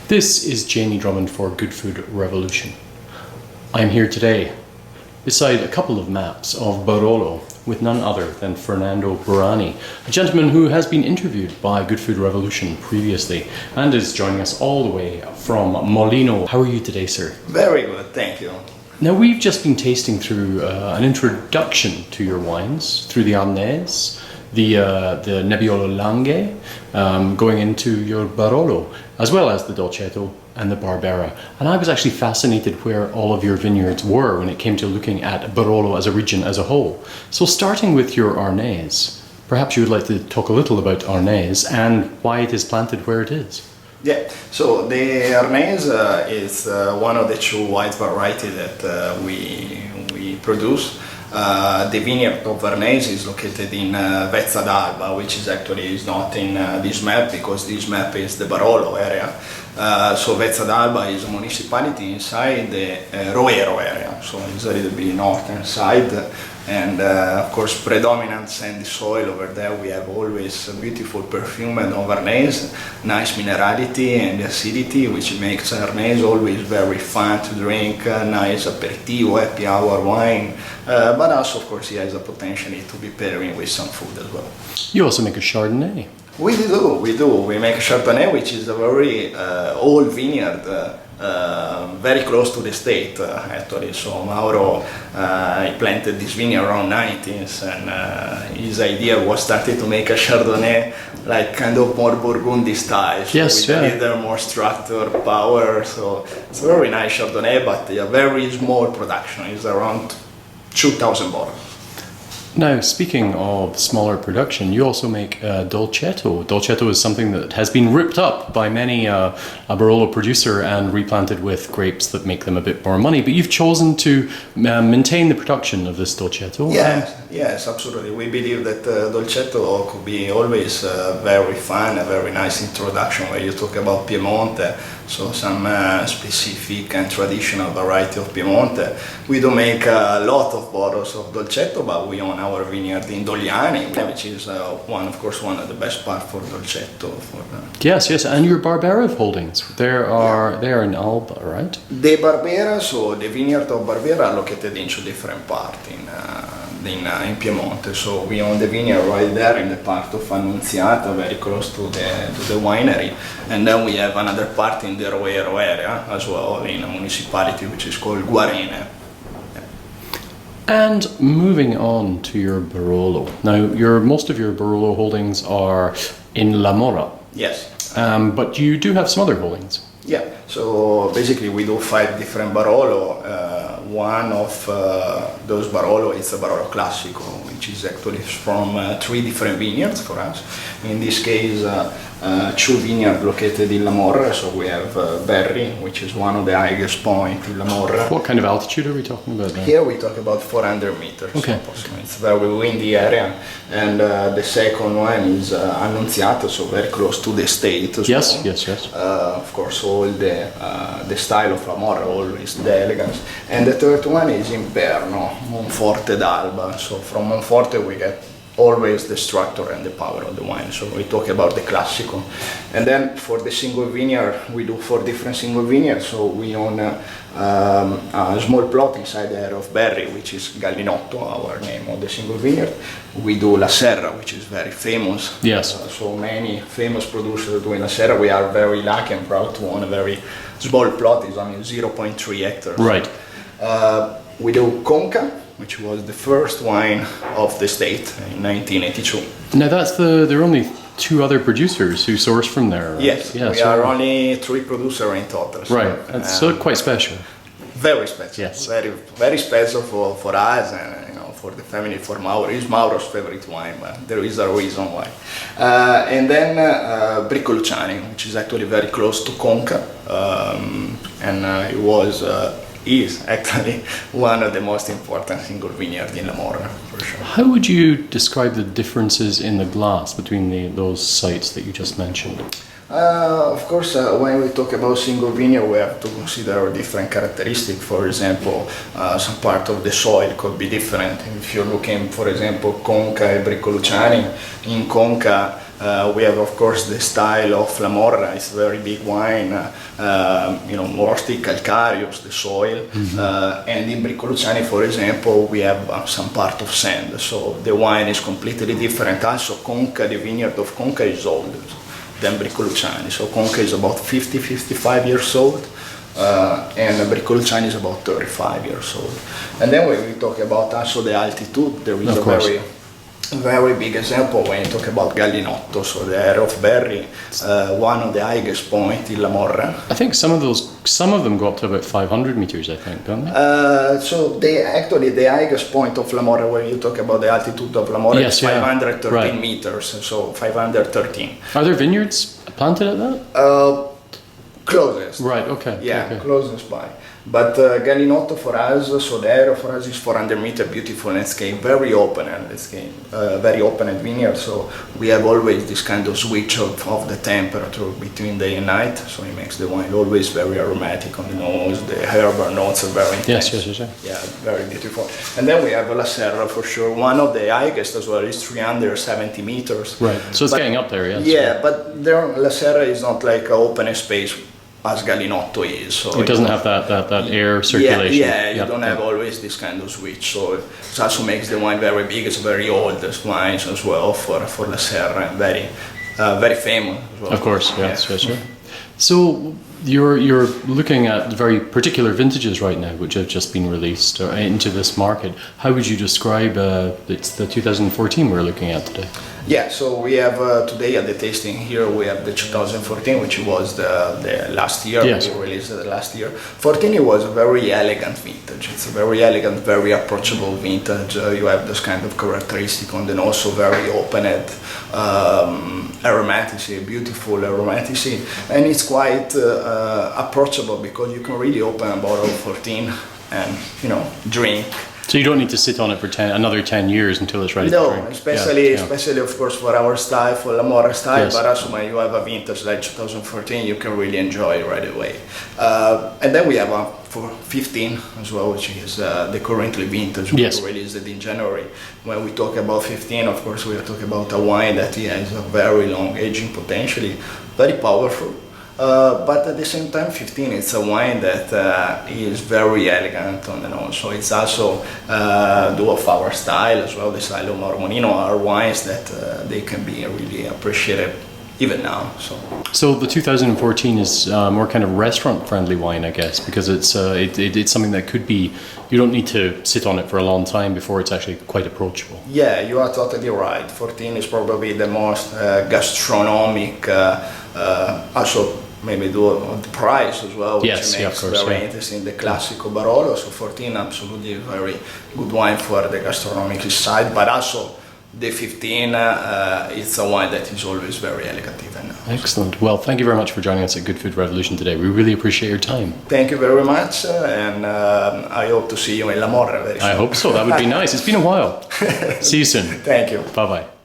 This is Jamie Drummond for Good Food Revolution. I'm here today beside a couple of maps of Barolo with none other than Fernando Burani, a gentleman who has been interviewed by Good Food Revolution previously and is joining us all the way from Molino. How are you today, sir? Very good, thank you. Now, we've just been tasting through an introduction to your wines, through the Arnese, the Nebbiolo Langhe, going into your Barolo, as well as the Dolcetto and the Barbera. And I was actually fascinated where all of your vineyards were when it came to looking at Barolo as a region as a whole. So starting with your Arnese, perhaps you would like to talk a little about Arnese and why it is planted where it is. Yeah, so the Arnese is one of the two white varieties that we produce. The vineyard of Arnese is located in Vezza d'Alba, which is not in this map because this map is the Barolo area. So Vezza d'Alba is a municipality inside the Roero area, so it's a little bit northern side. And of course, predominant sandy soil over there. We have always a beautiful perfume of Arnese, nice minerality and acidity, which makes Arnese always very fun to drink, nice aperitivo, happy hour wine. But also, of course, it has a potential to be pairing with some food as well. You also make a Chardonnay. We do. We make a Chardonnay, which is a very old vineyard. Very close to the state, actually. So Mauro he planted this vineyard around 90s, and his idea was started to make a Chardonnay like kind of more Burgundy style. So yes, with a little more structure, power. So it's a very nice Chardonnay, but a very small production. It's around 2,000 bottles. Now, speaking of smaller production, you also make Dolcetto. Dolcetto is something that has been ripped up by many a Barolo producer and replanted with grapes that make them a bit more money. But you've chosen to maintain the production of this Dolcetto. Yes, absolutely. We believe that Dolcetto could be always very fun, a very nice introduction when you talk about Piemonte. So some specific and traditional variety of Piemonte. We do make a lot of bottles of Dolcetto, but we own our vineyard in Dogliani, which is one of the best parts for Dolcetto. Yes, and your Barbera holdings, they are in Alba, right? The Barbera, so the vineyard of Barbera are located in two different parts in Piemonte. So we own the vineyard right there in the part of Annunziata, very close to the winery, and then we have another part in the Roero area as well, in a municipality which is called Guarene. And moving on to your Barolo. Now, most of your Barolo holdings are in La Mora. Yes. But you do have some other holdings. Yeah, so basically we do 5 different Barolo. One of those Barolo is a Barolo Classico, which is actually from 3 different vineyards for us. In this case, 2 vineyards located in La Morra. So we have Berri, which is one of the highest points in La Morra. What kind of altitude are we talking about now? Here we talk about 400 meters. Okay. So it's a very windy area. And the second one is Annunziata, so very close to the state as yes, well. Yes. Of course, all the style of La Morra, always the elegance. And the third one is Imperno, Monforte d'Alba. So from Monforte we get always the structure and the power of the wine. So we talk about the Classico. And then for the single vineyard, we do 4 different single vineyards. So we own a small plot inside the area of Berri, which is Gallinotto, our name of the single vineyard. We do La Serra, which is very famous. Yes. So many famous producers doing La Serra. We are very lucky and proud to own a very small plot. It's only 0.3 hectares. Right. We do Conca, which was the first wine of the state in 1982. Now there are only 2 other producers who source from there. Right? Yes, we are only 3 producers in total. So, right, that's so quite special. Very special. Yes. Very, very special for us and for the family, for Mauro. It's Mauro's favorite wine, but there is a reason why. And then Briccolucciani, which is actually very close to Conca, and it is actually one of the most important single vineyards in La Morra, for sure. How would you describe the differences in the glass between those sites that you just mentioned? Of course, when we talk about single vineyard, we have to consider different characteristics. For example, some part of the soil could be different. If you're looking, for example, Conca and Briccolucciani, in Conca We have, of course, the style of La Morra. It's a very big wine, mostly calcareous, the soil. And in Bricolucciani, for example, we have some part of sand. So the wine is completely different. Also, Conca, the vineyard of Conca is older than Bricolucciani. So Conca is about 55 years old. And Bricolucciani is about 35 years old. And then when we talk about also the altitude, there is very big example when you talk about Gallinotto, so the area of Berry, one of the highest point in La Morra. I think some of them go up to about 500 meters, I think, don't they? So the highest point of La Morra, when you talk about the altitude of La Morra, is 513 meters, so 513. Are there vineyards planted at that? Closest. Right, okay. Yeah, okay. Closest by. But Gallinotto for us, so the area for us is 400 meter, beautiful landscape, very open landscape, very open and vineyard. So we have always this kind of switch of the temperature between day and night. So it makes the wine always very aromatic on the nose. The herbal notes are very intense. Yes. Yeah, very beautiful. And then we have La Serra for sure. One of the highest as well is 370 meters. Right. So it's getting up there, yeah. Yeah, but there La Serra is not like an open space as Gallinotto is. So it doesn't have that air circulation. Yeah, you don't have always this kind of switch. So it also makes the wine very big. It's very old wines as well for La Serra, and very famous as well. Of course, yes. So you're looking at very particular vintages right now, which have just been released into this market. How would you describe it's the 2014 we're looking at today? Yeah, so we have today at the tasting here, we have the 2014, which was the last year. Yes. We released it last year. 14, it was a very elegant vintage. It's a very elegant, very approachable vintage. You have this kind of characteristic on the nose, so very open-head, aromaticity, beautiful aromaticity. And it's quite approachable because you can really open a bottle of 14 and, drink. So you don't need to sit on it for another 10 years until it's ready to drink. No, especially of course for our style, for La Morra style, but also when you have a vintage like 2014, you can really enjoy it right away. And then we have for 15 as well, which is the currently vintage. We released it in January. When we talk about 15, of course, we are talking about a wine that has a very long aging potentially, very powerful. But at the same time, 15, it's a wine that is very elegant on the nose. So it's also due of our style as well, the style of Mauro Molino, are wines that they can be really appreciated even now. So the 2014 is more kind of restaurant-friendly wine, I guess, because it's something that could be, you don't need to sit on it for a long time before it's actually quite approachable. Yeah, you are totally right. 14 is probably the most gastronomic, also maybe the price as well, which makes very interesting, the Classico Barolo. So 14 absolutely very good wine for the gastronomic side, but also the 15 it's a wine that is always very elegant even now. Excellent. Well, thank you very much for joining us at Good Food Revolution today. We really appreciate your time. Thank you very much, and I hope to see you in La Morra very soon. I hope so. That would be nice. It's been a while. See you soon. Thank you. Bye-bye.